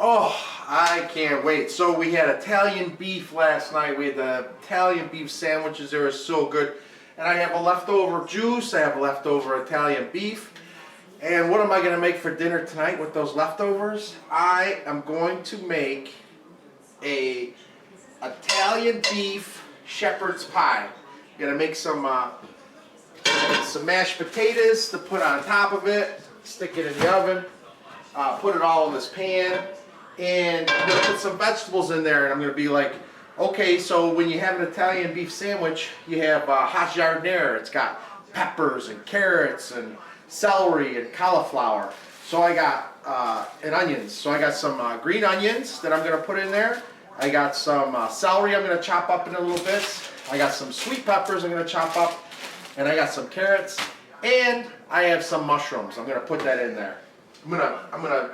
Oh, I can't wait. So we had Italian beef last night. We had the Italian beef sandwiches. They were so good. And I have a leftover juice. I have leftover Italian beef. And what am I going to make for dinner tonight with those leftovers? I am going to make a Italian beef shepherd's pie. I'm going to make some mashed potatoes to put on top of it. Stick it in the oven. Put it all in this pan. And I'm going to put some vegetables in there, and I'm going to be like, okay, so when you have an Italian beef sandwich, you have hot jardiniere. It's got peppers and carrots and celery and cauliflower. So I got, and onions. So I got some green onions that I'm going to put in there. I got some celery I'm going to chop up in a little bit. I got some sweet peppers I'm going to chop up. And I got some carrots. And I have some mushrooms. I'm going to put that in there. I'm gonna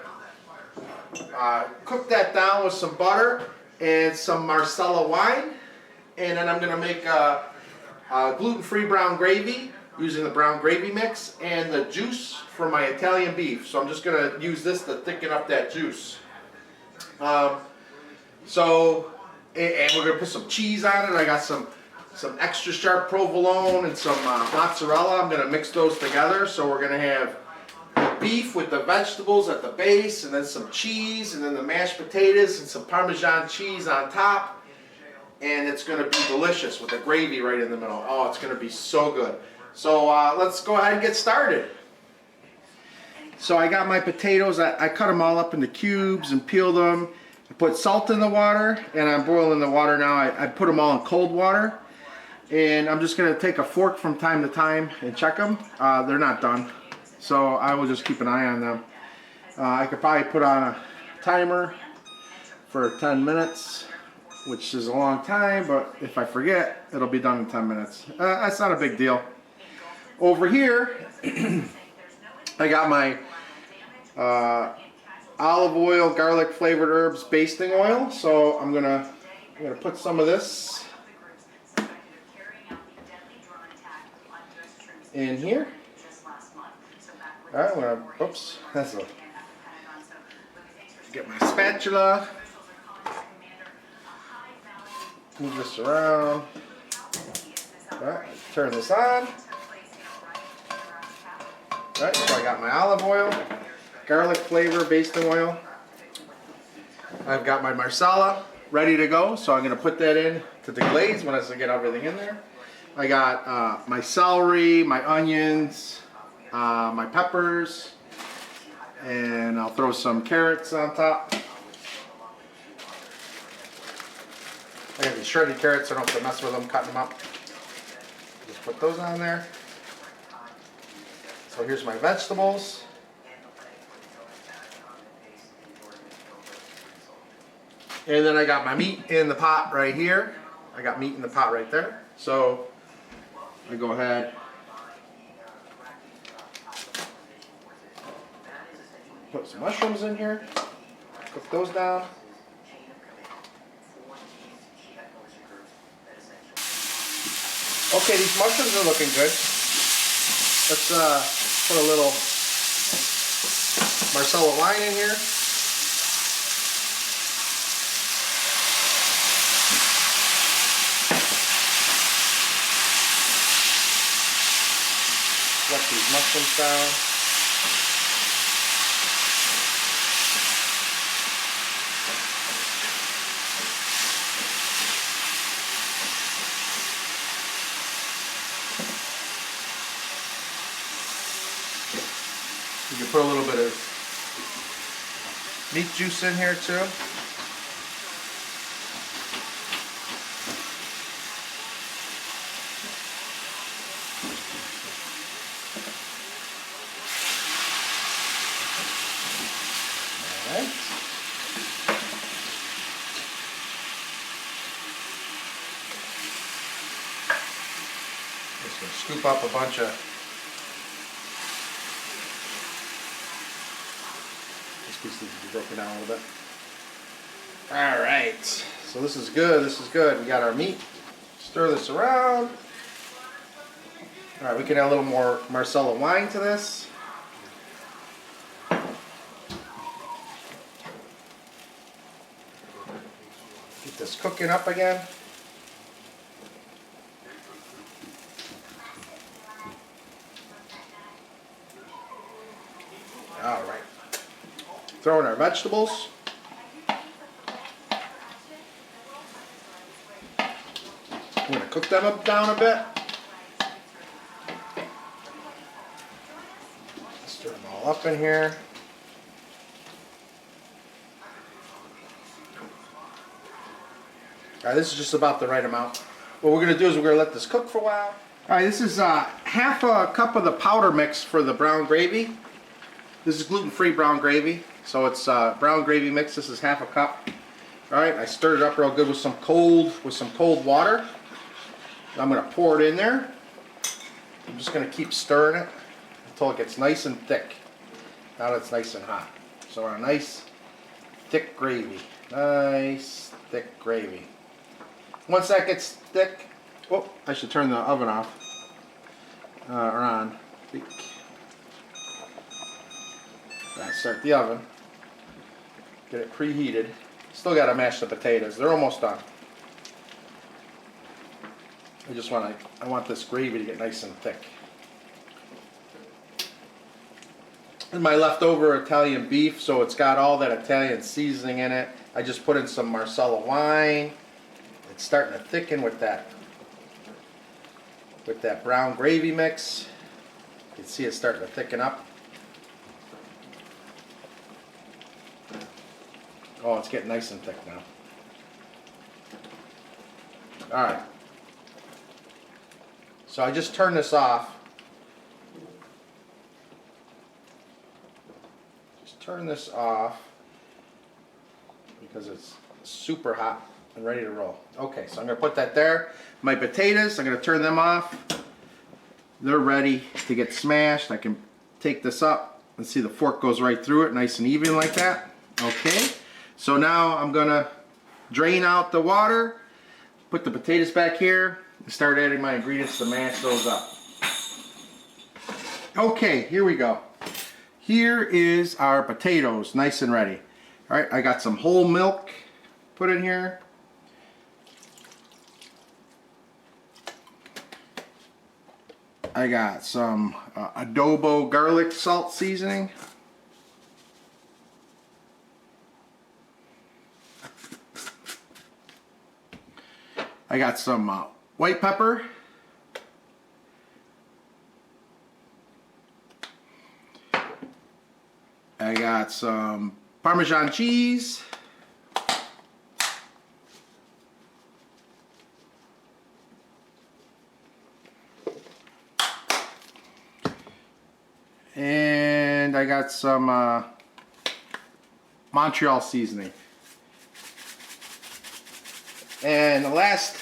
cook that down with some butter and some Marsala wine, and then I'm gonna make gluten-free brown gravy using the brown gravy mix and the juice for my Italian beef. So I'm just gonna use this to thicken up that juice. And we're gonna put some cheese on it. I got some extra sharp provolone and some mozzarella. I'm gonna mix those together. So we're gonna have beef with the vegetables at the base, and then some cheese, and then the mashed potatoes and some Parmesan cheese on top, and it's going to be delicious with the gravy right in the middle. Oh, it's going to be so good. So let's go ahead and get started. So I got my potatoes. I cut them all up into cubes and peeled them. I put salt in the water, and I'm boiling the water now. I put them all in cold water, and I'm just going to take a fork from time to time and check them. They're not done. So I will just keep an eye on them. I could probably put on a timer for 10 minutes, which is a long time, but if I forget, it'll be done in 10 minutes. That's not a big deal. Over here, I got my olive oil, garlic flavored herbs basting oil. So I'm gonna put some of this in here. Alright, oops, get my spatula, move this around. Alright, turn this on. Alright, so I got my olive oil, garlic flavor basting oil. I've got my Marsala ready to go, so I'm going to put that in to the glaze when I get everything in there. I got my celery, my onions, my peppers, and I'll throw some carrots on top. I got these shredded carrots, so I don't have to mess with them, cutting them up. Just put those on there. So here's my vegetables. And then I got my meat in the pot right here. I got meat in the pot right there. So I go ahead, put some mushrooms in here, cook those down. Okay, these mushrooms are looking good. Let's put a little Marsala wine in here. Let these mushrooms down. You can put a little bit of meat juice in here too. Alright. Just going to scoop up a bunch of piece needs to be broken down a little bit. Alright, so this is good, this is good. We got our meat. Stir this around. Alright, we can add a little more Marsala wine to this. cooking up again. All right. Throw in our vegetables. I'm going to cook them up down a bit. Stir them all up in here. All right, this is just about the right amount. What we're going to do is we're going to let this cook for a while. All right, this is half a cup of the powder mix for the brown gravy. This is gluten-free brown gravy, so it's brown gravy mix. This is half a cup. All right, I stirred it up real good with some cold water. I'm going to pour it in there. I'm just going to keep stirring it until it gets nice and thick. Now that it's nice and hot. So our nice thick gravy. Nice thick gravy. Once that gets thick, oh, I should turn the oven off. Or on. Gotta start the oven. Get it preheated. Still gotta mash the potatoes. They're almost done. I want this gravy to get nice and thick. And my leftover Italian beef, so it's got all that Italian seasoning in it. I just put in some Marsala wine. It's starting to thicken with that brown gravy mix. You can see it's starting to thicken up. Oh, it's getting nice and thick now. Alright. So I just turned this off. Just turn this off because it's super hot and ready to roll. Okay, so I'm going to put that there. My potatoes, I'm going to turn them off. They're ready to get smashed. I can take this up and see the fork goes right through it, nice and even like that. Okay, so now I'm going to drain out the water, put the potatoes back here, and start adding my ingredients to mash those up. Okay, here we go. Here is our potatoes, nice and ready. All right, I got some whole milk put in here. I got some adobo garlic salt seasoning. I got some white pepper. I got some Parmesan cheese. And I got some Montreal seasoning. And the last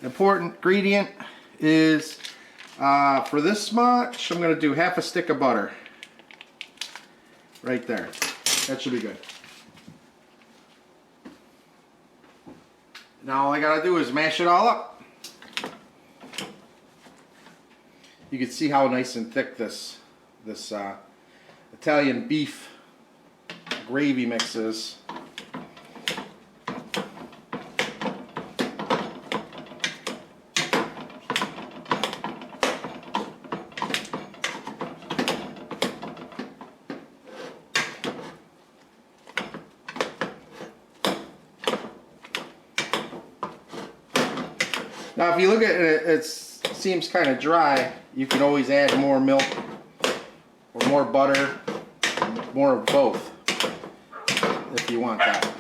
important ingredient is, for this much, I'm going to do half a stick of butter. Right there. That should be good. Now all I got to do is mash it all up. You can see how nice and thick this Italian beef gravy mix is. Now if you look at it, it seems kind of dry. You can always add more milk or more butter, more of both if you want that.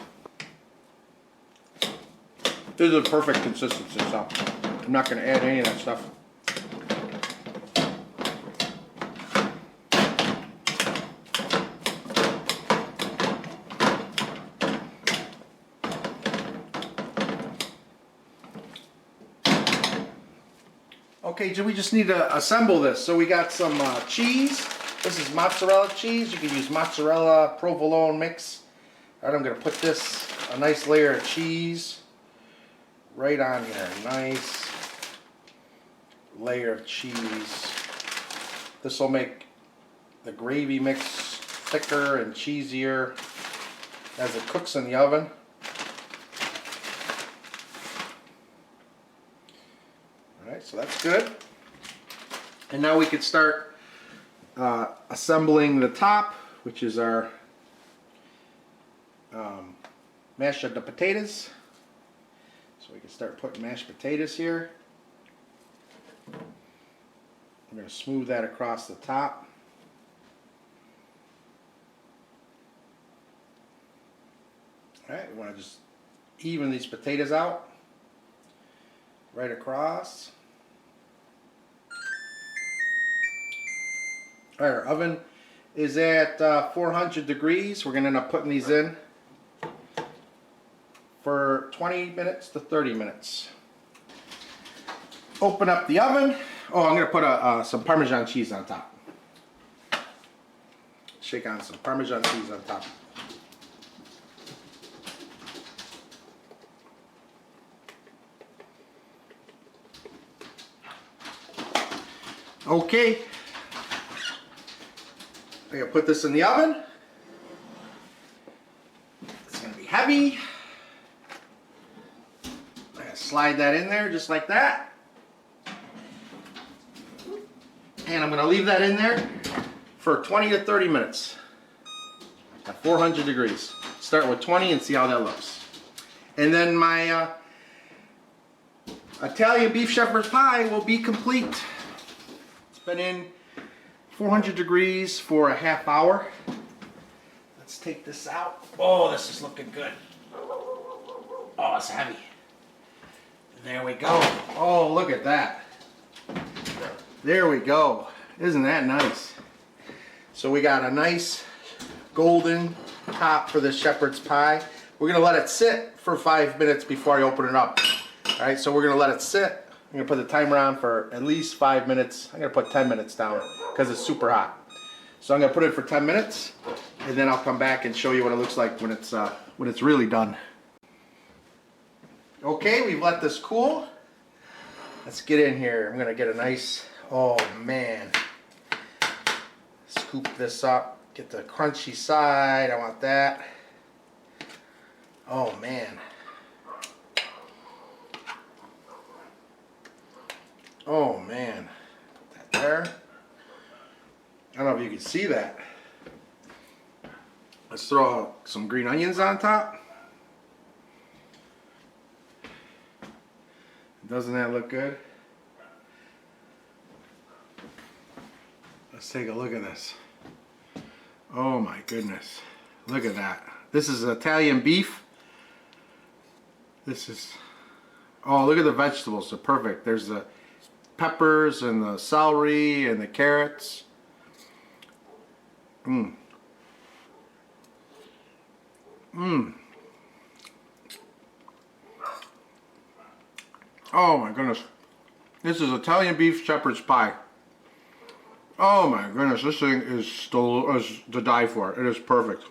This is a perfect consistency, so I'm not going to add any of that stuff. Okay, we just need to assemble this. So we got some cheese. This is mozzarella cheese. You can use mozzarella provolone mix. All right, I'm going to put this, a nice layer of cheese right on here. Nice layer of cheese. This will make the gravy mix thicker and cheesier as it cooks in the oven. so that's good. And now we can start assembling the top, which is our mash of the potatoes. So we can start putting mashed potatoes here. I'm going to smooth that across the top. Alright, we want to just even these potatoes out right across. Alright, our oven is at 400 degrees. We're going to end up putting these in for 20 minutes to 30 minutes. Open up the oven. Oh, I'm going to put some Parmesan cheese on top. Shake on some Parmesan cheese on top. Okay. I'm going to put this in the oven. It's going to be heavy. I'm going to slide that in there just like that. And I'm going to leave that in there for 20 to 30 minutes at 400 degrees. Start with 20 and see how that looks. And then my Italian beef shepherd's pie will be complete. It's been in 400 degrees for a half hour. Let's take this out. Oh, this is looking good. Oh, it's heavy. There we go. Oh, look at that. There we go. Isn't that nice? So we got a nice golden top for the shepherd's pie. We're going to let it sit for 5 minutes before I open it up. Alright, so we're going to let it sit. I'm going to put the timer on for at least 5 minutes. I'm going to put 10 minutes down because it's super hot. So I'm going to put it for 10 minutes and then I'll come back and show you what it looks like when it's really done. Okay, we've let this cool. Let's get in here. I'm going to get a nice, oh man. Scoop this up. Get the crunchy side. I want that. Oh man. Oh man. Put that there. I don't know if you can see that. Let's throw some green onions on top. Doesn't that look good? Let's take a look at this. Oh my goodness. Look at that. This is Italian beef. This is, oh, look at the vegetables. They're perfect. There's the peppers and the celery and the carrots. Mmm. Mmm. Oh my goodness. This is Italian beef shepherd's pie. Oh my goodness, this thing is to die for. It is perfect.